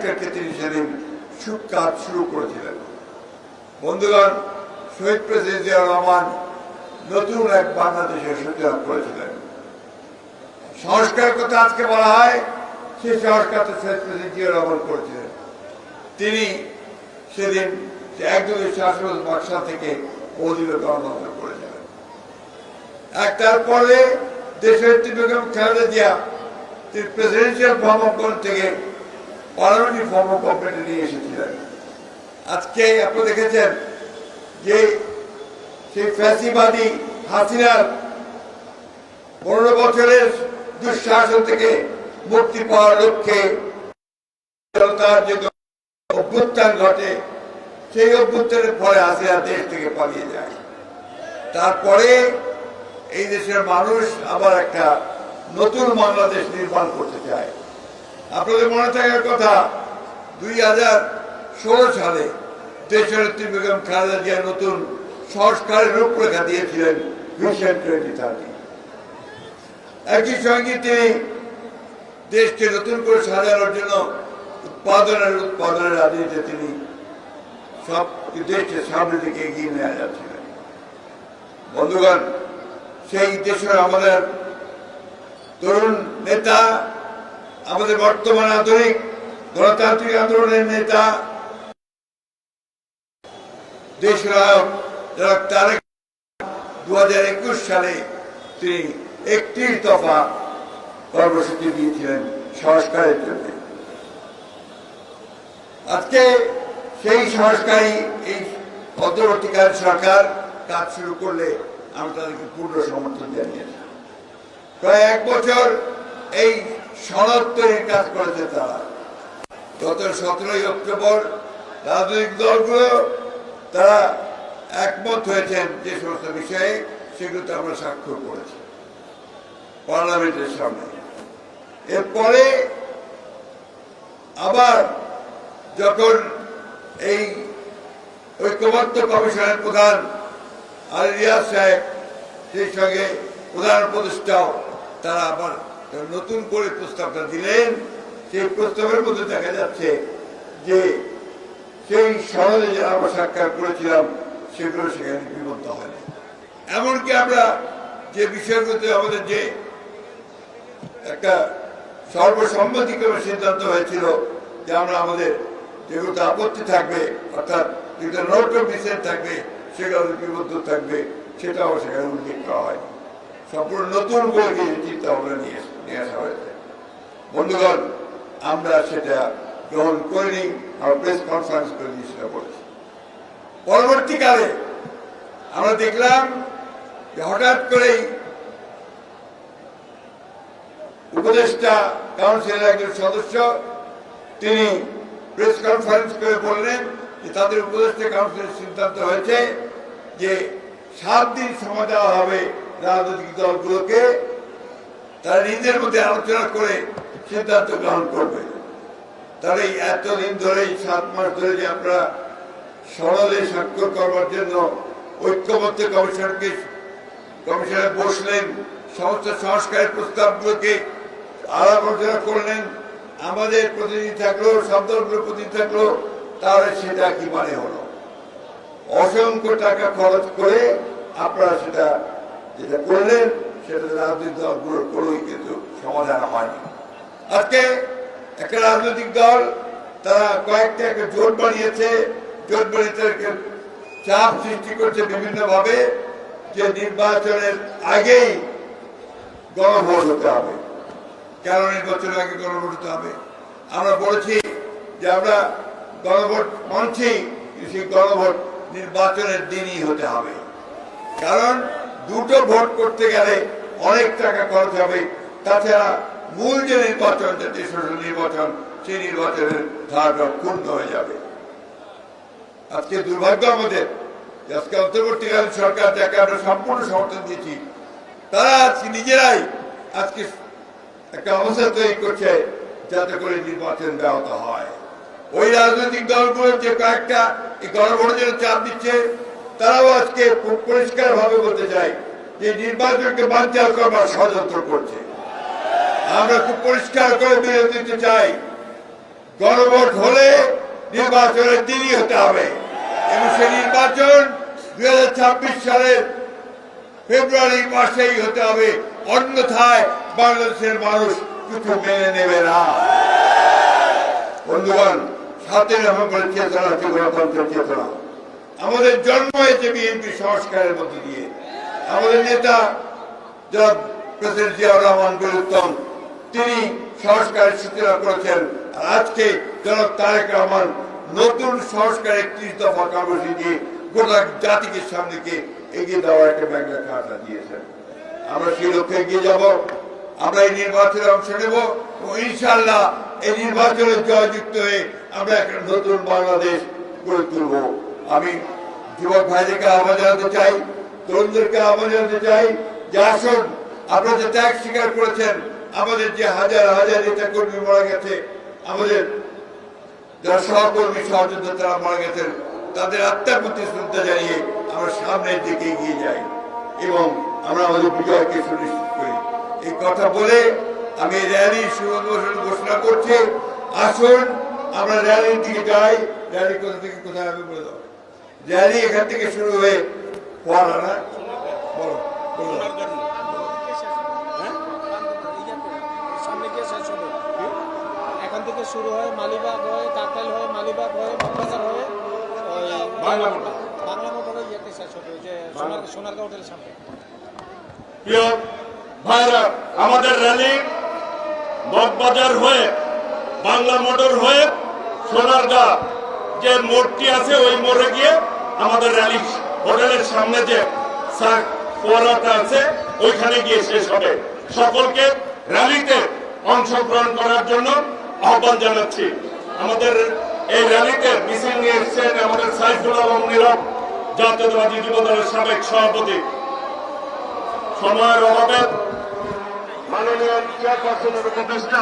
সংস্কারকে তিনি সেদিন কাজ শুরু করেছিলেন। বন্ধুগণ, শহীদ প্রেসিডেন্ট জিয়াউর রহমান নতুন এক বাংলাদেশের সূচনা করেছিলেন। সংস্কারের কথা আজকে বলা হয়, সেই সংস্কার তো শহীদ প্রেসিডেন্ট জিয়াউর রহমান করেছিলেন। তিনি সেদিন ১-২ বাক্সা থেকে অধীন গণতন্ত্র করেছিলেন। তারপরে দেশের বেগম খালেদা জিয়া তিনি প্রেসিডেন্সিয়াল ফর্ম অফ গভর্নমেন্ট থেকে পার্লামেন্টারি ফর্ম অফ গভর্নমেন্টে নিয়ে এসেছিলেন। আজকে আপনারা দেখেছেন যে সেই ফ্যাসিবাদী হাসিনার ১৫ বছরের দুঃশাসন থেকে মুক্তি পাওয়ার লক্ষ্যে তার যে অভ্যুত্থান ঘটে, সেই অভ্যুত্থানের পরে হাসিনা দেশ থেকে পালিয়ে যায়। তারপরে এই দেশের মানুষ আবার একটা নতুন বাংলাদেশ নির্মাণ করতে চায়। আপনাদের মনে থাকার কথা, ২০১৬ সালে দেশনেত্রী বেগম খালেদা জিয়া নতুন সংস্কারের রূপরেখা দিয়েছিলেন ভিশন 2030। একই সঙ্গে তিনি দেশকে নতুন করে সাজানোর জন্য উৎপাদনের রাজনীতিতে তিনি সব দেশকে সামনের দিকে এগিয়ে নেওয়া যাচ্ছিলেন। বন্ধুগণ, সেই দেশের আমাদের তরুণ নেতা, আমাদের বর্তমান আধুনিক গণতান্ত্রিক আন্দোলনের নেতা, দেশনায়ক জনাব তারেক ২০২১ সালে তিনি ৩১ দফা কর্মসূচি দিয়েছিলেন সংস্কারের জন্য। আজকে সেই সংস্কারই এই অন্তর্বর্তীকালীন সরকার কাজ শুরু করলে আমি তাদেরকে পূর্ণ সমর্থন জানিয়েছি। প্রায় ১ বছর এই সনদ তৈরির কাজ করেছে তারা। গত ১৭ই অক্টোবর রাজনৈতিক দলগুলো তারা একমত হয়েছেন যে সমস্ত বিষয়ে, সেগুলোতে আমরা স্বাক্ষর করেছি পার্লামেন্টের সামনে। এরপরে আবার যখন এই ঐক্যবদ্ধ কমিশনের প্রধান আলী রিয়াজ সাহেব, সেই সঙ্গে প্রধান উপদেষ্টাও তারা আবার নতুন করে প্রস্তাবটা দিলেন, সেই প্রস্তাবের মধ্যে দেখা যাচ্ছে যে সেই সনদে যারা আমরা স্বাক্ষর করেছিলাম সেগুলো সেখানে বিবদ্ধ হয়নি। এমনকি আমরা যে বিষয়গুলোতে আমাদের যে একটা সর্বসম্মতিক্রমে সিদ্ধান্ত হয়েছিল যে আমরা আমাদের যেগুলোতে আপত্তি থাকবে, অর্থাৎ যেগুলো নোট অফ ডিসেন্ট থাকবে, সেগুলো বিবদ্ধ থাকবে, সেটাও সেখানে উল্লেখ করা হয়। সম্পূর্ণ নতুন করে চিন্তা ভাবনা নিয়ে আসা হয়েছে। বন্ধুগণ, আমরা সেটা গ্রহণ করিনি, আমরা প্রেস কনফারেন্স করে দিয়ে সেটা বলেছি। পরবর্তীকালে আমরা দেখলাম যে হঠাৎ করেই উপদেষ্টা কাউন্সিলের একজন সদস্য তিনি প্রেস কনফারেন্স করে বললেন যে তাদের উপদেষ্টা কাউন্সিলের সিদ্ধান্ত হয়েছে যে 7 দিন সময় দেওয়া হবে রাজনৈতিক দলগুলোকে, তারা নিজেদের মধ্যে আলোচনা করে সিদ্ধান্ত গ্রহণ করবে। তাহলে এতদিন ধরে 7 মাস ধরে যে আমরা সনদে স্বাক্ষর করবার জন্য ঐক্যবদ্ধ কমিশনে বসলেন, সমস্ত সংস্কারের প্রস্তাবগুলোকে আলাপ আলোচনা করলেন, আমাদের প্রতিনিধি থাকলো, সব দলগুলোর প্রতিনিধি থাকলো, তাহলে সেটা কি মানে হলো? অসংখ্য টাকা খরচ করে আপনারা সেটা যেটা করলেন, সেটা রাজনৈতিক দলগুলোর কোনোই কিন্তু সমাধান হয়নি। আজকে একটা রাজনৈতিক দল তারা কয়েকটা একটা জোট বানিয়েছে, জোট বানিয়ে চাপ সৃষ্টি করছে বিভিন্ন ভাবে যে নির্বাচনের আগেই গণভোট হতে হবে। কেন নির্বাচনের আগে গণভোট হতে হবে? আমরা বলেছি যে আমরা গণভোট মানছি, সেই গণভোট নির্বাচনের দিনই হতে হবে। কারণ দুটো ভোট করতে গেলে অনেক টাকা খরচ হবে, তাছাড়া মূল যে নির্বাচন, জাতীয় সংসদ নির্বাচন, সেই নির্বাচনের ধারাটা ক্ষুণ্ণ হয়ে যাবে। আজকে দুর্ভাগ্য আমাদের, আজকে অন্তর্বর্তীকালীন সরকার, যাকে আমরা সম্পূর্ণ সমর্থন দিয়েছি, তারা আজকে নিজেরাই আজকে একটা অবস্থা তৈরি করছে যাতে করে নির্বাচন ব্যাহত হয়। ওই রাজনৈতিক দলগুলো যে কয়েকটা এই গণভোটের জন্য চাপ দিচ্ছে, তারাও আজকে পরিষ্কার ভাবে বলতে চাই যে নির্বাচনকে বানচাল করবার ষড়যন্ত্র করছে। আমরা খুব পরিষ্কার করে বিরোধ দিতে চাই গণভোট হলে নির্বাচনের দিনই হতে হবে এবং সেই নির্বাচন 2026 সালের ফেব্রুয়ারি মাসেই হতে হবে, অন্যথায় বাংলাদেশের মানুষ কিছু মেনে নেবে না। বন্ধুগণ, 7 নভেম্বরের চেতনা হচ্ছে গণতন্ত্রের চেতনা। আমাদের জন্ম হয়েছে বিএনপি সংস্কারের মধ্য দিয়ে। আমাদের নেতা জনাব প্রেসিডেন্ট জিয়াউর রহমান বীরুত্তম তিনি সংস্কারের সূচনা করেছেন। আর আজকে জনাব তারেক রহমান নতুন সংস্কার 31 দফা কর্মসূচি দিয়ে গোটা জাতিকে সামনেকে এগিয়ে দেওয়ার একটা ব্যাংকের খাতা দিয়েছেন। আমরা সেই লক্ষ্যে এগিয়ে যাব। আমরা এই নির্বাচনে অংশ নেব এবং ইনশাআল্লাহ এই নির্বাচনে জয়যুক্ত হয়ে আমরা একটা নতুন বাংলাদেশ গড়ে তুলব। আমি যুবক ভাইদেরকে আহ্বান জানাতে চাই, তরুণদেরকে আহ্বান জানাতে চাই যে আসুন, আপনারা যে ত্যাগ স্বীকার করেছেন, আমাদের যে হাজার হাজার নেতা কর্মী মারা গেছে, আমাদের যারা সহকর্মী সহযোদ্ধা তারা মারা গেছেন, তাদের আত্মার প্রতি শ্রদ্ধা জানিয়ে আমরা সামনের দিকে এগিয়ে যাই এবং আমরা আমাদের বিজয়কে সুনিশ্চিত করি। এই কথা বলে আমি র্যালি শুরু ঘোষণা করছি। আসুন আমরা র্যালির দিকে যাই। র্যালি কোথা থেকে কোথায় আমি বলে দেবো। র্যালি এখান থেকে শুরু হয়ে পড়া না বলো এখান থেকে শুরু হয় মালিবাগ হয়ে কাকরাইল হয়ে মালিবাগ হয়ে মগবাজার হয়ে বাংলা মোটরে ইয়েতে শেষ হবে, যে সোনারগাঁও হোটেলের সামনে। প্রিয় ভাইরা, আমাদের র্যালি মগবাজার হয়ে বাংলা মোটর হয়ে সোনারগাঁও যে মোড়টি আছে ওই মোড়ে গিয়ে আমাদের র্যালি হোটেলের সামনে যে ফোয়ারাটা আছে ওইখানে গিয়ে শেষ হবে। সকলকে র্যালিতে অংশগ্রহণ করার জন্য আহ্বান জানাচ্ছি। আমাদের এই র্যালিতে মিছিল নিয়ে এসেছেন আমাদের সাইফুল আলম নীরব, জাতীয়তাবাদী যুব দলের সাবেক সভাপতি। সময়ের অভাবে মাননীয় চেয়ারপারসনের উপদেষ্টা